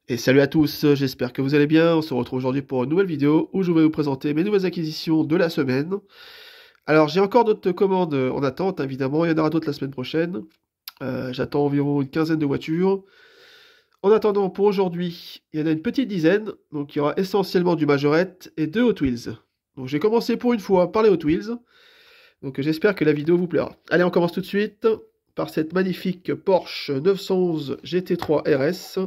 Et salut à tous, j'espère que vous allez bien. On se retrouve aujourd'hui pour une nouvelle vidéo où je vais vous présenter mes nouvelles acquisitions de la semaine. Alors j'ai encore d'autres commandes en attente, évidemment, il y en aura d'autres la semaine prochaine. J'attends environ une quinzaine de voitures. En attendant, pour aujourd'hui, il y en a une petite dizaine, donc il y aura essentiellement du Majorette et deux Hot Wheels. Donc j'ai commencé pour une fois par les Hot Wheels, donc j'espère que la vidéo vous plaira. Allez, on commence tout de suite par cette magnifique Porsche 911 GT3 RS.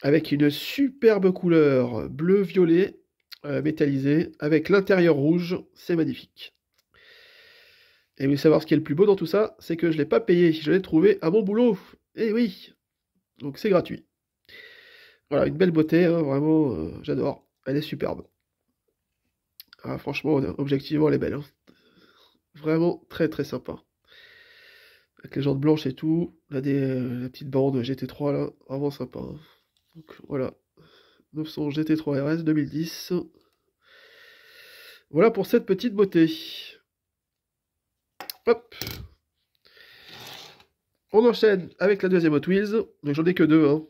Avec une superbe couleur bleu-violet métallisée, avec l'intérieur rouge, c'est magnifique. Et vous savez savoir ce qui est le plus beau dans tout ça, c'est que je ne l'ai pas payé, je l'ai trouvé à mon boulot. Et oui, donc c'est gratuit. Voilà, une belle beauté, hein, vraiment, j'adore. Elle est superbe. Ah, franchement, objectivement, elle est belle, hein. Vraiment très très sympa. Avec les jantes blanches et tout, là, la petite bande GT3 là, vraiment sympa, hein. Donc voilà, 900 GT3 RS 2010. Voilà pour cette petite beauté. Hop. On enchaîne avec la deuxième Hot Wheels. Donc j'en ai que deux, hein.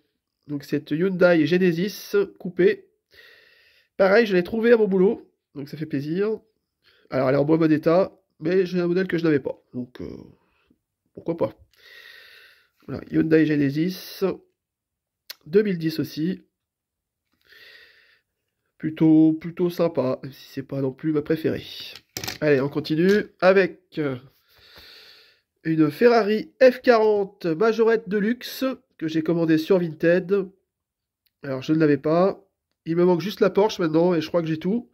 Donc cette Hyundai Genesis coupée. Pareil, je l'ai trouvée à mon boulot. Donc ça fait plaisir. Alors elle est en moins bon état. Mais j'ai un modèle que je n'avais pas. Donc pourquoi pas. Voilà, Hyundai Genesis. 2010 aussi. Plutôt sympa. Même si c'est pas non plus ma préférée. Allez, on continue avec une Ferrari F40 Majorette Deluxe que j'ai commandée sur Vinted. Alors je ne l'avais pas. Il me manque juste la Porsche maintenant et je crois que j'ai tout.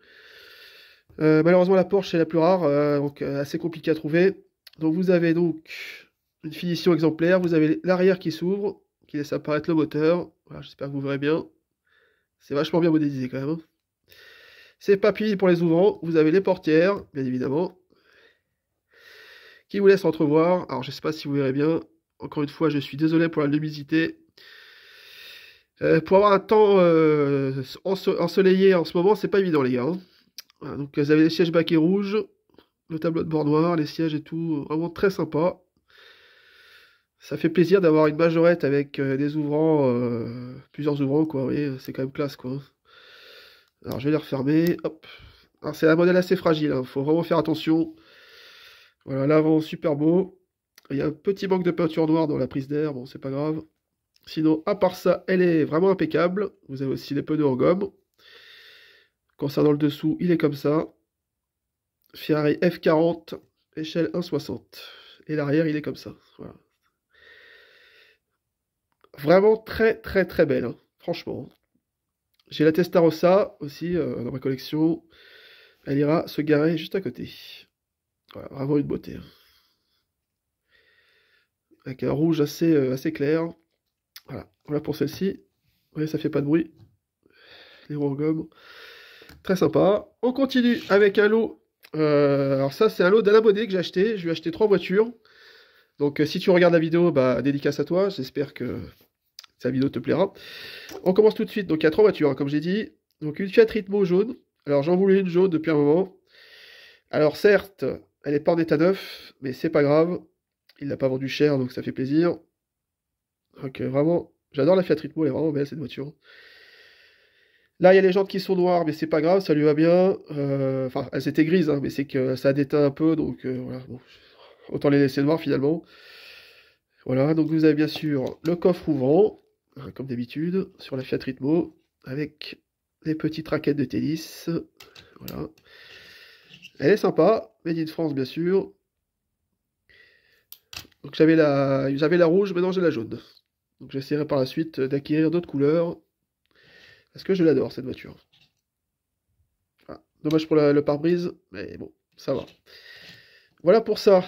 Malheureusement la Porsche est la plus rare, donc assez compliqué à trouver. Donc vous avez donc une finition exemplaire. Vous avez l'arrière qui s'ouvre, qui laisse apparaître le moteur. Voilà, j'espère que vous verrez bien. C'est vachement bien modélisé quand même, hein. C'est papy pour les ouvrants. Vous avez les portières, bien évidemment, qui vous laissent entrevoir. Alors je sais pas si vous verrez bien. Encore une fois, je suis désolé pour la luminosité. Pour avoir un temps ensoleillé en ce moment, c'est pas évident, les gars, hein. Voilà, donc vous avez les sièges baquets rouges, le tableau de bord noir, les sièges et tout, vraiment très sympa. Ça fait plaisir d'avoir une majorette avec des ouvrants, plusieurs ouvrants, quoi. Vous voyez, c'est quand même classe, quoi. Alors je vais les refermer, hop. Alors c'est un modèle assez fragile, hein, faut vraiment faire attention. Voilà, l'avant super beau. Il y a un petit manque de peinture noire dans la prise d'air, bon, c'est pas grave. Sinon, à part ça, elle est vraiment impeccable. Vous avez aussi les pneus en gomme. Concernant le dessous, il est comme ça. Ferrari F40, échelle 1,60. Et l'arrière, il est comme ça. Voilà. Vraiment très très très belle, hein, franchement. J'ai la Testarossa aussi dans ma collection. Elle ira se garer juste à côté. Voilà, vraiment une beauté, hein. Avec un rouge assez clair. Voilà, voilà pour celle-ci. Vous voyez, ça fait pas de bruit. Les roues en gomme. Très sympa. On continue avec un lot. Alors ça, c'est un lot d'Alain Baudet que j'ai acheté. Je lui ai acheté 3 voitures. Donc si tu regardes la vidéo, bah dédicace à toi. J'espère que sa vidéo te plaira. On commence tout de suite. Donc il y a 3 voitures, hein, comme j'ai dit. Donc une Fiat Ritmo jaune. Alors j'en voulais une jaune depuis un moment. Alors certes, elle n'est pas en état neuf, mais c'est pas grave. Il l'a pas vendu cher, donc ça fait plaisir. Donc vraiment, j'adore la Fiat Ritmo, elle est vraiment belle cette voiture. Là, il y a les jantes qui sont noires, mais c'est pas grave, ça lui va bien. Enfin, elles étaient grises, hein, mais c'est que ça a déteint un peu, donc voilà. Bon, autant les laisser noires finalement. Voilà, donc vous avez bien sûr le coffre ouvrant, hein, comme d'habitude, sur la Fiat Ritmo, avec les petites raquettes de tennis. Voilà. Elle est sympa, made in France bien sûr. Donc j'avais la rouge, maintenant j'ai la jaune. Donc j'essaierai par la suite d'acquérir d'autres couleurs, parce que je l'adore cette voiture. Ah, dommage pour le pare-brise, mais bon, ça va. Voilà pour ça.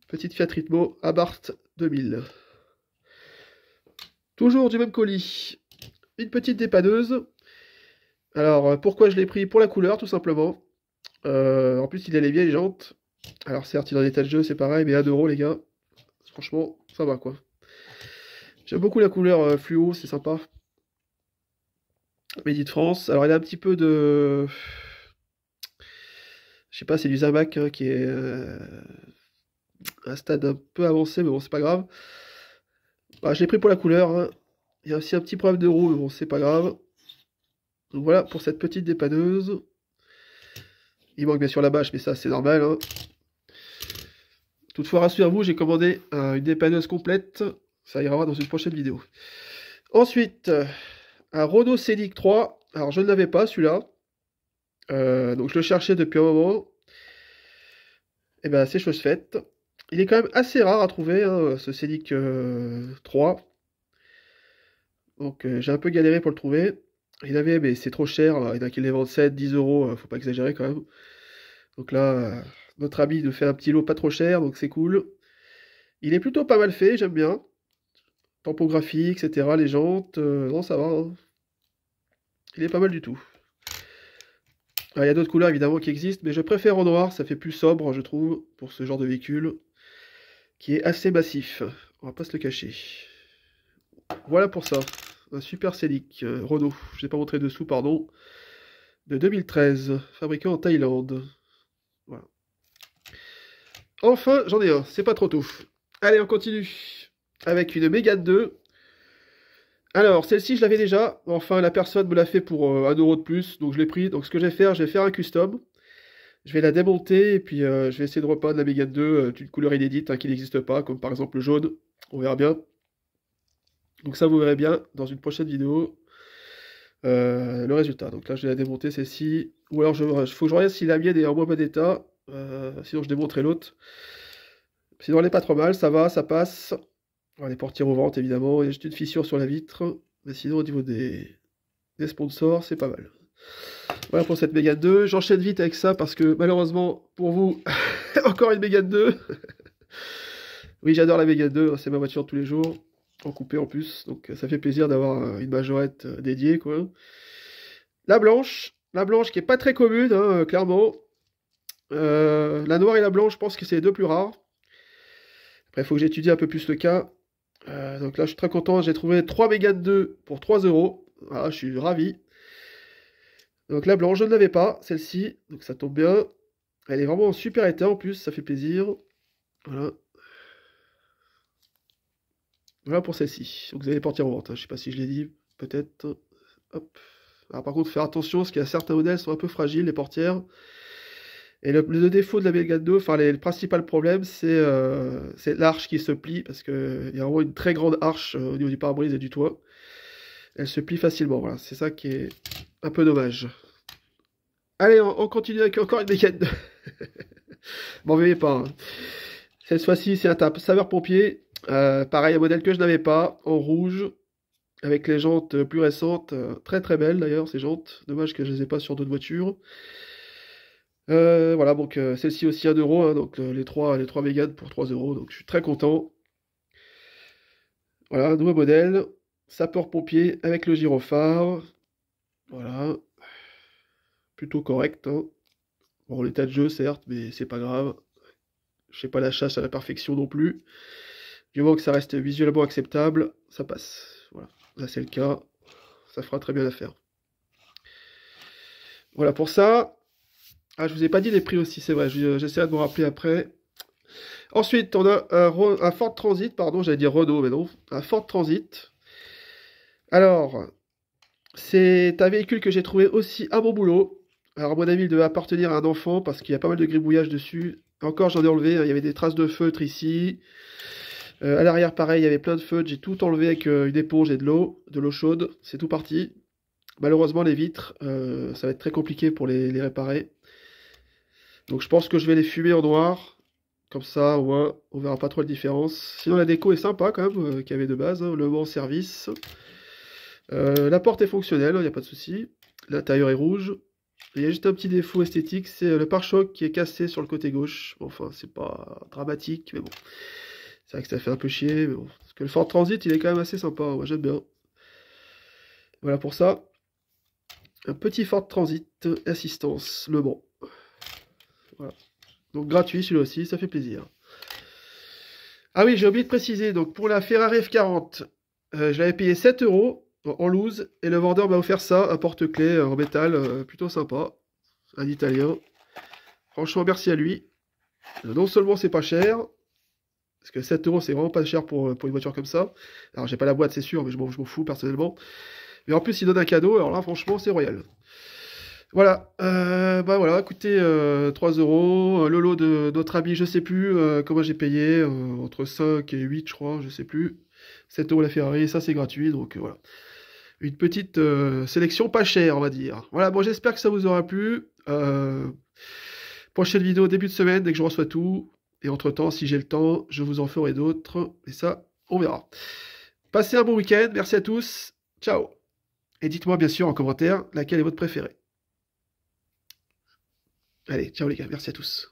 Petite Fiat Ritmo Abarth 2000. Toujours du même colis. Une petite dépanneuse. Alors, pourquoi je l'ai pris? Pour la couleur, tout simplement. En plus, il a les vieilles jantes. Alors, certes, il est en état de jeu, c'est pareil, mais 1 € les gars. Franchement, ça va, quoi. J'aime beaucoup la couleur fluo, c'est sympa. Made in France. Alors, il a un petit peu de... Je sais pas, c'est du Zamac, hein, qui est un stade un peu avancé, mais bon, c'est pas grave. Bah, je l'ai pris pour la couleur, hein. Il y a aussi un petit problème de roue, mais bon, c'est pas grave. Donc voilà pour cette petite dépanneuse. Il manque bien sûr la bâche, mais ça c'est normal, hein. Toutefois, rassurez-vous, j'ai commandé une dépanneuse complète. Ça ira dans une prochaine vidéo. Ensuite, un Renault Scénic 3. Alors, je ne l'avais pas, celui-là. Donc, je le cherchais depuis un moment. Et ben, c'est chose faite. Il est quand même assez rare à trouver, hein, ce Scénic 3. Donc, j'ai un peu galéré pour le trouver. Il avait, mais c'est trop cher. Il y en a qui les vendent 7, 10 euros. Faut pas exagérer quand même. Donc là, notre ami nous fait un petit lot pas trop cher, donc c'est cool. Il est plutôt pas mal fait, j'aime bien. Tempo graphique, etc. Les jantes, non, ça va, hein. Il est pas mal du tout. Il y a d'autres couleurs évidemment qui existent, mais je préfère en noir, ça fait plus sobre, je trouve, pour ce genre de véhicule, qui est assez massif. On va pas se le cacher. Voilà pour ça. Un super Scénic Renault, je n'ai pas montré dessous, pardon, de 2013, fabriqué en Thaïlande. Voilà. Enfin, j'en ai un, c'est pas trop tôt. Allez, on continue avec une Mégane 2. Alors, celle-ci, je l'avais déjà. Enfin, la personne me l'a fait pour 1 euro de plus, donc je l'ai pris. Donc, ce que je vais faire un custom. Je vais la démonter et puis je vais essayer de repeindre la Mégane 2 d'une couleur inédite, hein, qui n'existe pas, comme par exemple le jaune. On verra bien. Donc, ça, vous verrez bien dans une prochaine vidéo le résultat. Donc là, je vais la démonter, celle-ci. Ou alors, il faut que je regarde si la mienne est en moins bon état. Sinon, je démonterai l'autre. Sinon, elle n'est pas trop mal, ça va, ça passe. Les portières ouvrantes, évidemment. Il y a juste une fissure sur la vitre. Mais sinon, au niveau des sponsors, c'est pas mal. Voilà pour cette Mégane 2. J'enchaîne vite avec ça parce que, malheureusement, pour vous, encore une Mégane 2. Oui, j'adore la Mégane 2. C'est ma voiture de tous les jours. En coupé, en plus. Donc, ça fait plaisir d'avoir une majorette dédiée, quoi. La blanche. La blanche qui est pas très commune, hein, clairement. La noire et la blanche, je pense que c'est les deux plus rares. Après, il faut que j'étudie un peu plus le cas. Donc là, je suis très content. J'ai trouvé 3 Mégane 2 pour 3 euros. Voilà, je suis ravi. Donc la blanche, je ne l'avais pas, celle-ci. Donc ça tombe bien. Elle est vraiment en super état en plus, ça fait plaisir. Voilà. Voilà pour celle-ci. Donc vous avez les portières en vente, hein. Je ne sais pas si je l'ai dit, peut-être. Hop. Alors par contre, faire attention, parce qu'il y a certains modèles qui sont un peu fragiles, les portières. Et le défaut de la Mégane 2, enfin le principal problème, c'est l'arche qui se plie, parce qu'il y a vraiment une très grande arche au niveau du pare-brise et du toit. Elle se plie facilement, voilà, c'est ça qui est un peu dommage. Allez, on continue avec encore une Mégane 2. M'en veuillez pas, hein. Cette fois-ci, c'est un saveur pompier. Pareil, un modèle que je n'avais pas, en rouge, avec les jantes plus récentes. Très très belles d'ailleurs, ces jantes. Dommage que je ne les ai pas sur d'autres voitures. Voilà, donc celle-ci aussi 1 euro, hein, donc les trois Mégane pour 3 euros, donc je suis très content. Voilà, un nouveau modèle, sapeur-pompier avec le gyrophare. Voilà, plutôt correct, hein. Bon, l'état de jeu, certes, mais c'est pas grave. Je fais pas la chasse à la perfection non plus. Du moment que ça reste visuellement acceptable, ça passe. Voilà, là c'est le cas, ça fera très bien l'affaire. Voilà pour ça. Ah, je vous ai pas dit les prix aussi, c'est vrai, j'essaierai de me rappeler après. Ensuite, on a un Ford Transit, pardon, j'allais dire Renault, mais non, un Ford Transit. Alors, c'est un véhicule que j'ai trouvé aussi à mon boulot. Alors, à mon avis, il devait appartenir à un enfant parce qu'il y a pas mal de gribouillage dessus. Encore, j'en ai enlevé, hein, il y avait des traces de feutre ici. À l'arrière, pareil, il y avait plein de feutres, j'ai tout enlevé avec une éponge et de l'eau chaude, c'est tout parti. Malheureusement, les vitres, ça va être très compliqué pour les réparer. Donc, je pense que je vais les fumer en noir. Comme ça, au moins, on verra pas trop la différence. Sinon, la déco est sympa quand même, qu'il y avait de base, hein, le banc service. La porte est fonctionnelle, il n'y a pas de souci. L'intérieur est rouge. Il y a juste un petit défaut esthétique, c'est le pare-choc qui est cassé sur le côté gauche. Bon, enfin, c'est pas dramatique, mais bon. C'est vrai que ça fait un peu chier, mais bon. Parce que le Ford Transit, il est quand même assez sympa, moi j'aime bien. Voilà pour ça. Un petit Ford Transit assistance, Le Mans. Voilà. Donc gratuit celui-là aussi, ça fait plaisir. Ah oui, j'ai oublié de préciser, donc pour la Ferrari F40, je l'avais payé 7 euros en loose, et le vendeur m'a offert ça, un porte-clés en métal, plutôt sympa, un italien. Franchement, merci à lui. Non seulement c'est pas cher, Parce que 7 euros, c'est vraiment pas cher pour une voiture comme ça. Alors, j'ai pas la boîte, c'est sûr, mais je m'en fous personnellement. Mais en plus, il donne un cadeau, alors là, franchement, c'est royal. Voilà, bah voilà, écoutez, 3 euros. Le lot de notre ami, je sais plus comment j'ai payé, entre 5 et 8, je crois, je sais plus. 7 euros la Ferrari, ça c'est gratuit, donc voilà. Une petite sélection pas chère, on va dire. Voilà, bon, j'espère que ça vous aura plu. Prochaine vidéo début de semaine, dès que je reçois tout. Et entre-temps, si j'ai le temps, je vous en ferai d'autres. Et ça, on verra. Passez un bon week-end, merci à tous. Ciao. Et dites-moi bien sûr en commentaire laquelle est votre préférée. Allez, ciao les gars, merci à tous.